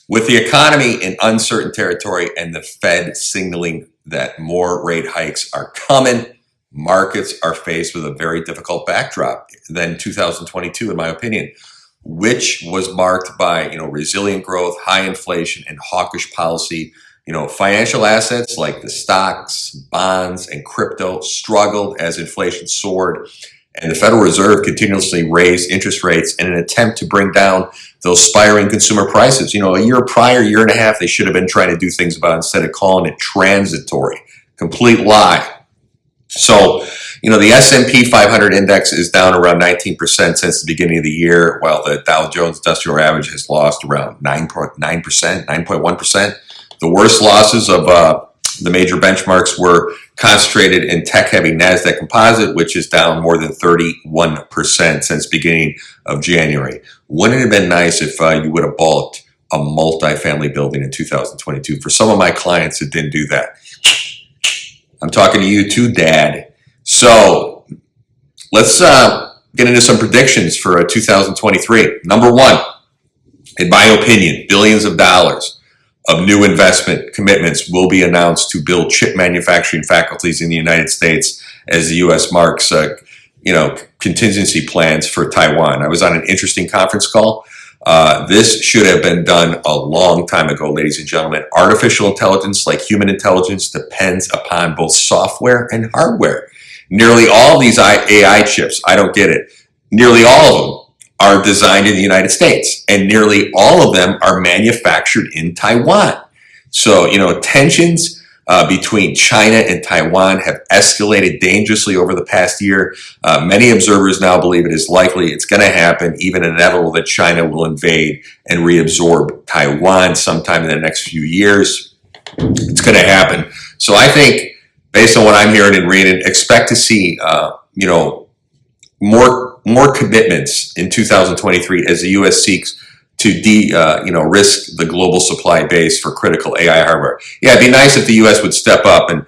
With the economy in uncertain territory and the Fed signaling that more rate hikes are coming, markets are faced with a very difficult backdrop than 2022, in my opinion, which was marked by resilient growth, high inflation, and hawkish policy. Financial assets like the stocks, bonds, and crypto struggled as inflation soared, and the Federal Reserve continuously raised interest rates in an attempt to bring down those spiraling consumer prices. A year prior, year and a half, they should have been trying to do things about it instead of calling it transitory. Complete lie. So, the S&P 500 index is down around 19% since the beginning of the year, while the Dow Jones Industrial Average has lost around 9.9%, 9.1%. The worst losses of the major benchmarks were concentrated in tech-heavy NASDAQ Composite, which is down more than 31% since beginning of January. Wouldn't it have been nice if you would have bought a multifamily building in 2022? For some of my clients, it didn't do that. I'm talking to you too, Dad. So let's get into some predictions for 2023. Number one, in my opinion, billions of dollars of new investment commitments will be announced to build chip manufacturing faculties in the United States as the U.S. marks, contingency plans for Taiwan. I was on an interesting conference call. This should have been done a long time ago, ladies and gentlemen. Artificial intelligence, like human intelligence, depends upon both software and hardware. Nearly all of these AI chips, I don't get it. Nearly all of them are designed in the United States, and nearly all of them are manufactured in Taiwan. So, tensions between China and Taiwan have escalated dangerously over the past year. Many observers now believe it is likely it's going to happen, even inevitable, that China will invade and reabsorb Taiwan sometime in the next few years. It's going to happen. So I think, based on what I'm hearing and reading, expect to see, more commitments in 2023 as the U.S. seeks to risk the global supply base for critical AI hardware. Yeah, it'd be nice if the U.S. would step up and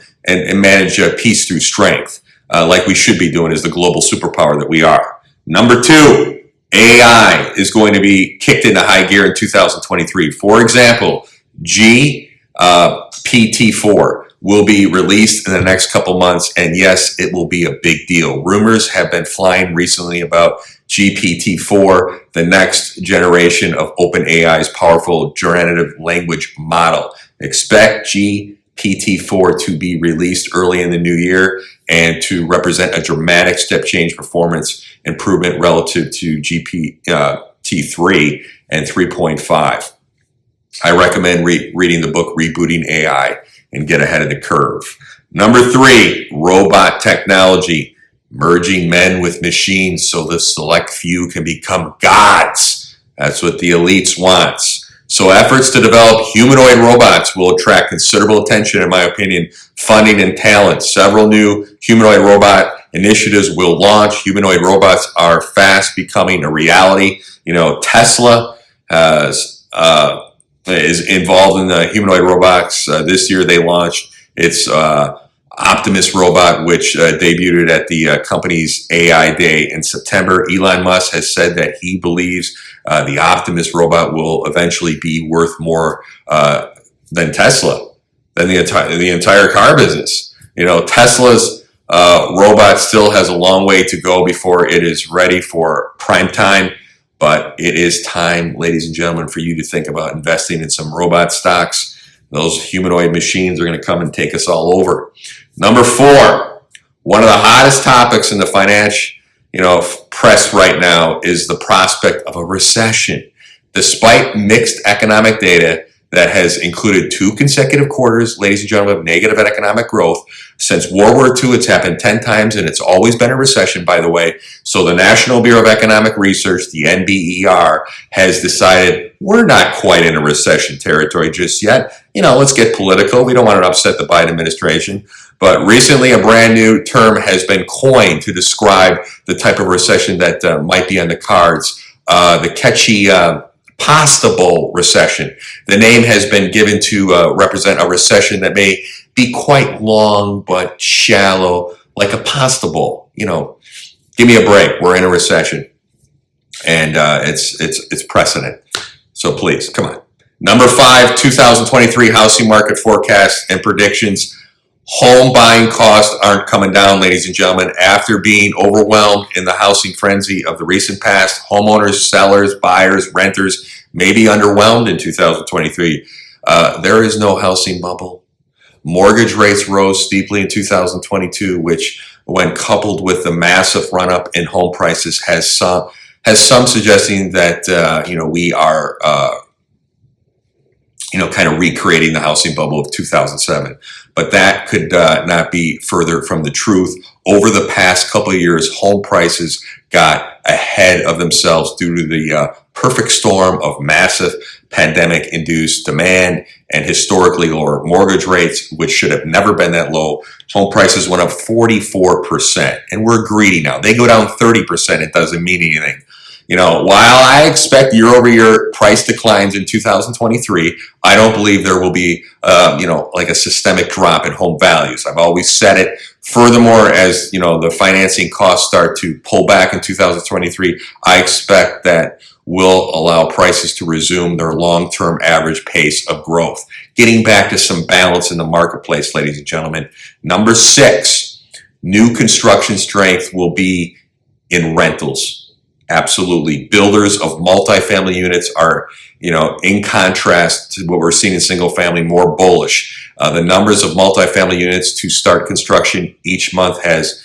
manage peace through strength, like we should be doing as the global superpower that we are. Number two, AI is going to be kicked into high gear in 2023. For example, GPT-4 will be released in the next couple months, and yes, it will be a big deal. Rumors have been flying recently about GPT-4, the next generation of OpenAI's powerful generative language model. Expect GPT-4 to be released early in the new year and to represent a dramatic step change performance improvement relative to GPT-3 and 3.5. I recommend reading the book Rebooting AI and get ahead of the curve. Number three, robot technology, merging men with machines so the select few can become gods. That's what the elites want. So efforts to develop humanoid robots will attract considerable attention, in my opinion, funding and talent. Several new humanoid robot initiatives will launch. Humanoid robots are fast becoming a reality. Tesla is involved in the humanoid robots. This year they launched its Optimus robot, which debuted at the company's AI Day in September. Elon Musk has said that he believes the Optimus robot will eventually be worth more than Tesla, than the entire car business. Tesla's robot still has a long way to go before it is ready for prime time. But it is time, ladies and gentlemen, for you to think about investing in some robot stocks. Those humanoid machines are going to come and take us all over. Number four, one of the hottest topics in the financial press right now is the prospect of a recession. Despite mixed economic data that has included 2 consecutive quarters, ladies and gentlemen, of negative economic growth. Since World War II, it's happened 10 times, and it's always been a recession, by the way. So the National Bureau of Economic Research, the NBER, has decided we're not quite in a recession territory just yet. Let's get political. We don't want to upset the Biden administration. But recently, a brand new term has been coined to describe the type of recession that might be on the cards. The catchy pasta bowl recession. The name has been given to represent a recession that may be quite long but shallow, like a pasta bowl. Give me a break. We're in a recession, and it's precedent. So please, come on. Number 5, 2023 housing market forecast and predictions. Home buying costs aren't coming down, ladies and gentlemen. After being overwhelmed in the housing frenzy of the recent past, homeowners, sellers, buyers, renters may be underwhelmed in 2023. There is no housing bubble. Mortgage rates rose steeply in 2022, which, when coupled with the massive run-up in home prices, has some suggesting that we are kind of recreating the housing bubble of 2007. But that could not be further from the truth. Over the past couple of years, home prices got ahead of themselves due to the perfect storm of massive pandemic-induced demand and historically lower mortgage rates, which should have never been that low. Home prices went up 44%, and we're greedy now. They go down 30%, it doesn't mean anything. While I expect year-over-year price declines in 2023, I don't believe there will be, like a systemic drop in home values. I've always said it. Furthermore, as the financing costs start to pull back in 2023, I expect that will allow prices to resume their long-term average pace of growth, getting back to some balance in the marketplace, ladies and gentlemen. Number 6, new construction strength will be in rentals. Absolutely. Builders of multifamily units are, in contrast to what we're seeing in single family, more bullish. The numbers of multifamily units to start construction each month has,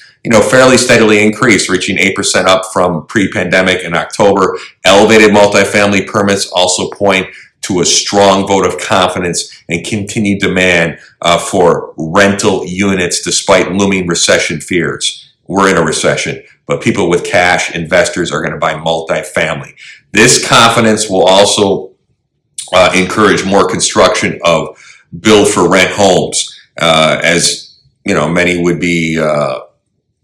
fairly steadily increased, reaching 8% up from pre-pandemic in October. Elevated multifamily permits also point to a strong vote of confidence and continued demand for rental units despite looming recession fears. We're in a recession, but people with cash, investors, are going to buy multifamily. This confidence will also encourage more construction of build-for-rent homes, as many would be,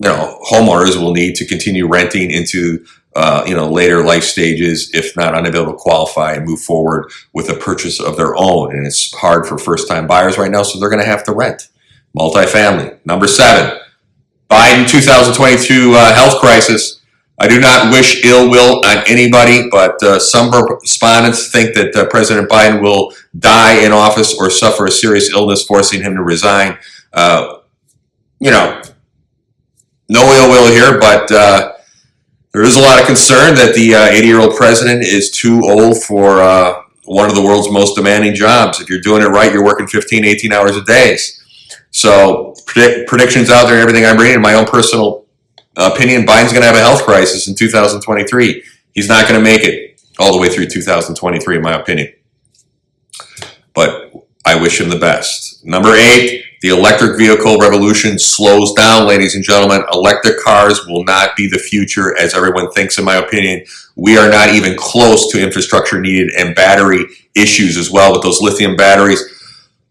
homeowners will need to continue renting into later life stages, if not unable to qualify and move forward with a purchase of their own. And it's hard for first-time buyers right now, so they're going to have to rent multifamily. Number 7. Biden 2022 health crisis. I do not wish ill will on anybody, but some respondents think that President Biden will die in office or suffer a serious illness forcing him to resign. No ill will here, but there is a lot of concern that the 80-year-old president is too old for one of the world's most demanding jobs. If you're doing it right, you're working 15, 18 hours a day. So predictions out there and everything I'm reading, in my own personal opinion, Biden's going to have a health crisis in 2023. He's not going to make it all the way through 2023, in my opinion. But I wish him the best. Number 8, the electric vehicle revolution slows down, ladies and gentlemen. Electric cars will not be the future, as everyone thinks, in my opinion. We are not even close to infrastructure needed, and battery issues as well with those lithium batteries.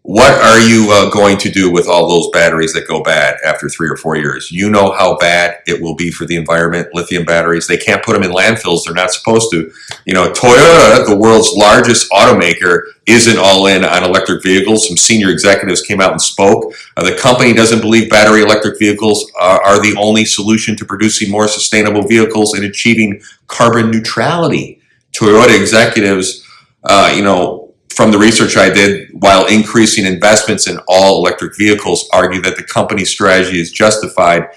What are you going to do with all those batteries that go bad after 3 or 4 years? You know how bad it will be for the environment, lithium batteries. They can't put them in landfills. They're not supposed to. Toyota, the world's largest automaker, isn't all in on electric vehicles. Some senior executives came out and spoke. The company doesn't believe battery electric vehicles are the only solution to producing more sustainable vehicles and achieving carbon neutrality. Toyota executives, from the research I did, while increasing investments in all electric vehicles, argue that the company's strategy is justified.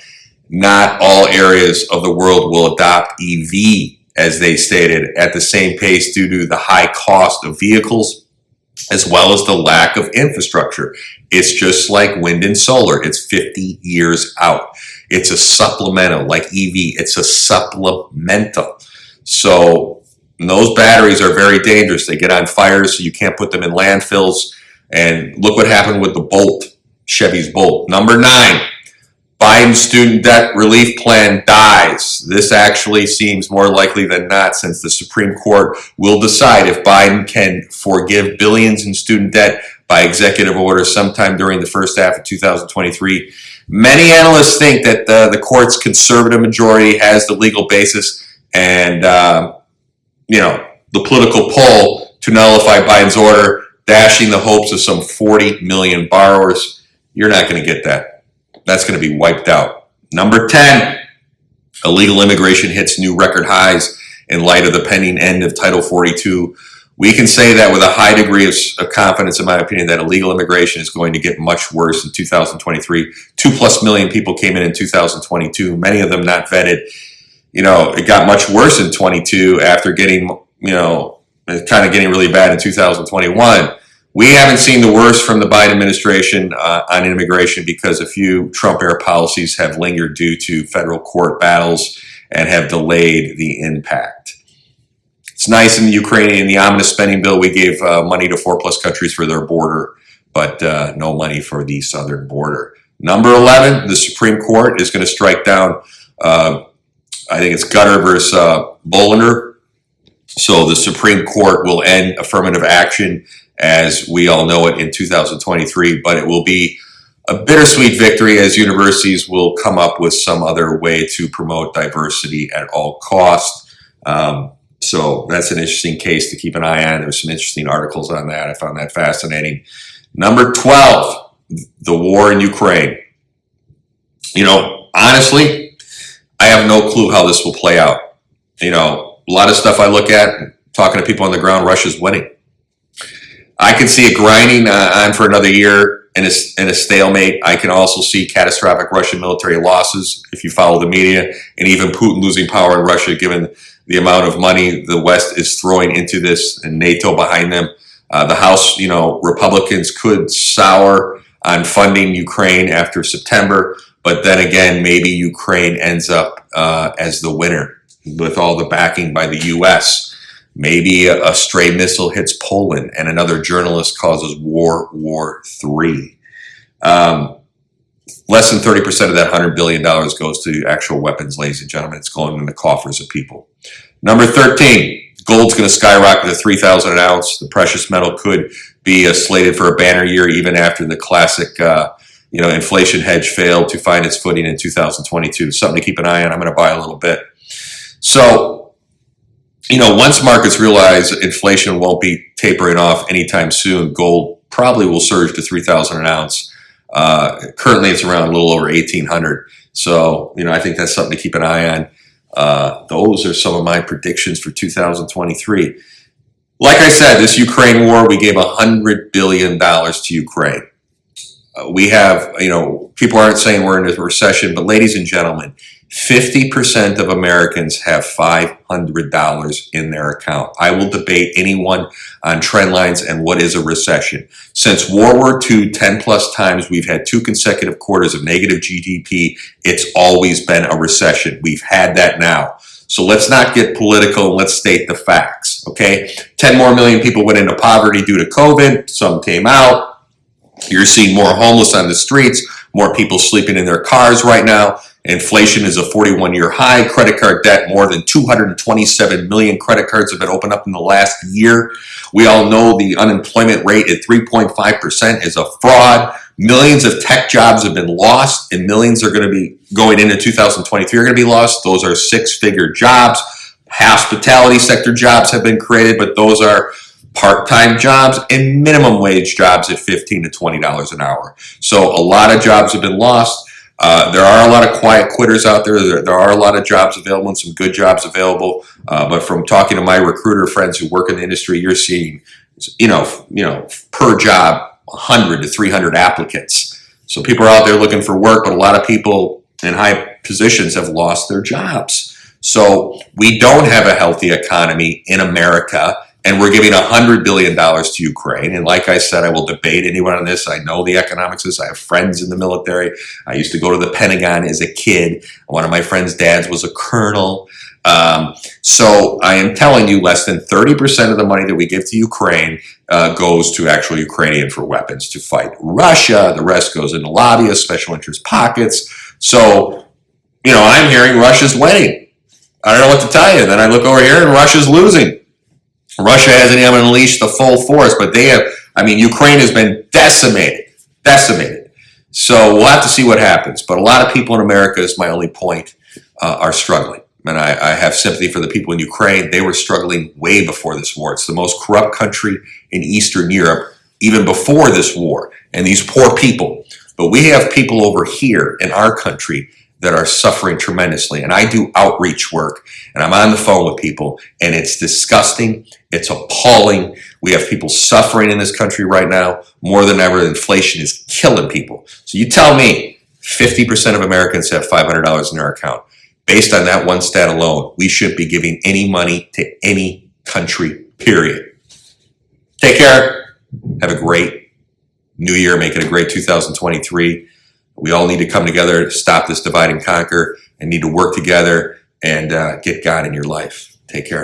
Not all areas of the world will adopt EV, as they stated, at the same pace due to the high cost of vehicles, as well as the lack of infrastructure. It's just like wind and solar. It's 50 years out. It's a supplemental, like EV. It's a supplemental. So those batteries are very dangerous. They get on fire, so you can't put them in landfills. And look what happened with the Bolt, Chevy's Bolt. Number 9, Biden's student debt relief plan dies. This actually seems more likely than not, since the Supreme Court will decide if Biden can forgive billions in student debt by executive order sometime during the first half of 2023. Many analysts think that the court's conservative majority has the legal basis and the political pull to nullify Biden's order, dashing the hopes of some 40 million borrowers. You're not going to get that. That's going to be wiped out. Number 10, illegal immigration hits new record highs in light of the pending end of Title 42, we can say that with a high degree of confidence, in my opinion, that illegal immigration is going to get much worse in 2023. 2+ million people came in 2022, many of them not vetted. It got much worse in 22 after getting, kind of getting really bad in 2021. We haven't seen the worst from the Biden administration on immigration because a few Trump-era policies have lingered due to federal court battles and have delayed the impact. It's nice in the Ukrainian, the ominous spending bill, we gave money to 4+ countries for their border, but no money for the southern border. Number 11, the Supreme Court is going to strike down, I think it's Gutter versus Bollinger. So the Supreme Court will end affirmative action as we all know it in 2023, but it will be a bittersweet victory as universities will come up with some other way to promote diversity at all costs. So that's an interesting case to keep an eye on. There's some interesting articles on that. I found that fascinating. Number 12, the war in Ukraine. Honestly, I have no clue how this will play out. A lot of stuff I look at, talking to people on the ground, Russia's winning. I can see it grinding on for another year in a stalemate. I can also see catastrophic Russian military losses if you follow the media, and even Putin losing power in Russia given the amount of money the West is throwing into this and NATO behind them. The House, Republicans could sour on funding Ukraine after September, but then again, maybe Ukraine ends up as the winner with all the backing by the U.S. Maybe a stray missile hits Poland and another journalist causes World War III. Less than 30% of that $100 billion goes to actual weapons, ladies and gentlemen. It's going in the coffers of people. Number 13, gold's going to skyrocket to 3,000 an ounce. The precious metal could be slated for a banner year even after the classic inflation hedge failed to find its footing in 2022. Something to keep an eye on. I'm going to buy a little bit. So, once markets realize inflation won't be tapering off anytime soon, gold probably will surge to 3,000 an ounce. Currently, it's around a little over 1,800. So, I think that's something to keep an eye on. Those are some of my predictions for 2023. Like I said, this Ukraine war, we gave $100 billion to Ukraine. We have, people aren't saying we're in a recession, but ladies and gentlemen, 50% of Americans have $500 in their account. I will debate anyone on trend lines and what is a recession. Since World War II, 10+ times, we've had 2 consecutive quarters of negative GDP. It's always been a recession. We've had that now. So let's not get political and let's state the facts, okay? 10 more million people went into poverty due to COVID. Some came out. You're seeing more homeless on the streets, more people sleeping in their cars right now. Inflation is a 41-year high. Credit card debt, more than 227 million credit cards have been opened up in the last year. We all know the unemployment rate at 3.5% is a fraud. Millions of tech jobs have been lost, and millions are going to be going into 2023 are going to be lost. Those are 6-figure jobs. Hospitality sector jobs have been created, but those are part-time jobs and minimum wage jobs at $15 to $20 an hour. So a lot of jobs have been lost. There are a lot of quiet quitters out there. There are a lot of jobs available and some good jobs available. But from talking to my recruiter friends who work in the industry, you're seeing, per job, 100 to 300 applicants. So people are out there looking for work, but a lot of people in high positions have lost their jobs. So we don't have a healthy economy in America. And we're giving $100 billion to Ukraine. And like I said, I will debate anyone on this. I know the economics of this. I have friends in the military. I used to go to the Pentagon as a kid. One of my friends' dads was a colonel. So I am telling you, less than 30% of the money that we give to Ukraine goes to actual Ukrainian for weapons to fight Russia. The rest goes into lobbyists, special interest pockets. So, I'm hearing Russia's winning. I don't know what to tell you. Then I look over here and Russia's losing. Russia hasn't even unleashed the full force, but Ukraine has been decimated. So we'll have to see what happens. But a lot of people in America, is my only point, are struggling. And I have sympathy for the people in Ukraine. They were struggling way before this war. It's the most corrupt country in Eastern Europe, even before this war. And these poor people. But we have people over here in our country that are suffering tremendously. And I do outreach work, and I'm on the phone with people, and it's disgusting. It's appalling. We have people suffering in this country right now more than ever. Inflation is killing people. So you tell me 50% of Americans have $500 in their account. Based on that one stat alone, we shouldn't be giving any money to any country, period. Take care. Have a great new year. Make it a great 2023. We all need to come together to stop this divide and conquer, and need to work together and get God in your life. Take care.